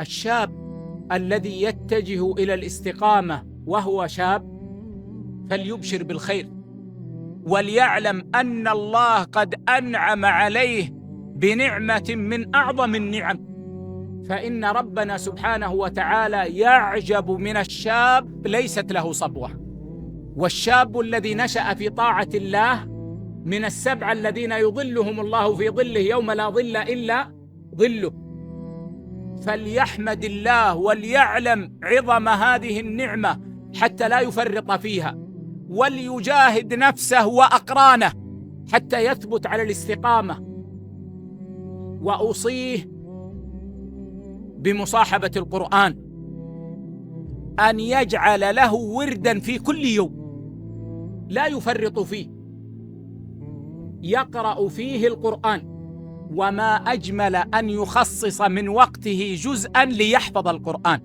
الشاب الذي يتجه إلى الاستقامة وهو شاب فليبشر بالخير، وليعلم أن الله قد أنعم عليه بنعمة من أعظم النعم، فإن ربنا سبحانه وتعالى يعجب من الشاب ليست له صبوة. والشاب الذي نشأ في طاعة الله من السبعة الذين يظلهم الله في ظله يوم لا ظل إلا ظله، فليحمد الله وليعلم عظم هذه النعمة حتى لا يفرط فيها، وليجاهد نفسه وأقرانه حتى يثبت على الاستقامة. وأوصيه بمصاحبة القرآن، أن يجعل له وردا في كل يوم لا يفرط فيه، يقرأ فيه القرآن، وما أجمل أن يخصص من وقته جزءا ليحفظ القرآن.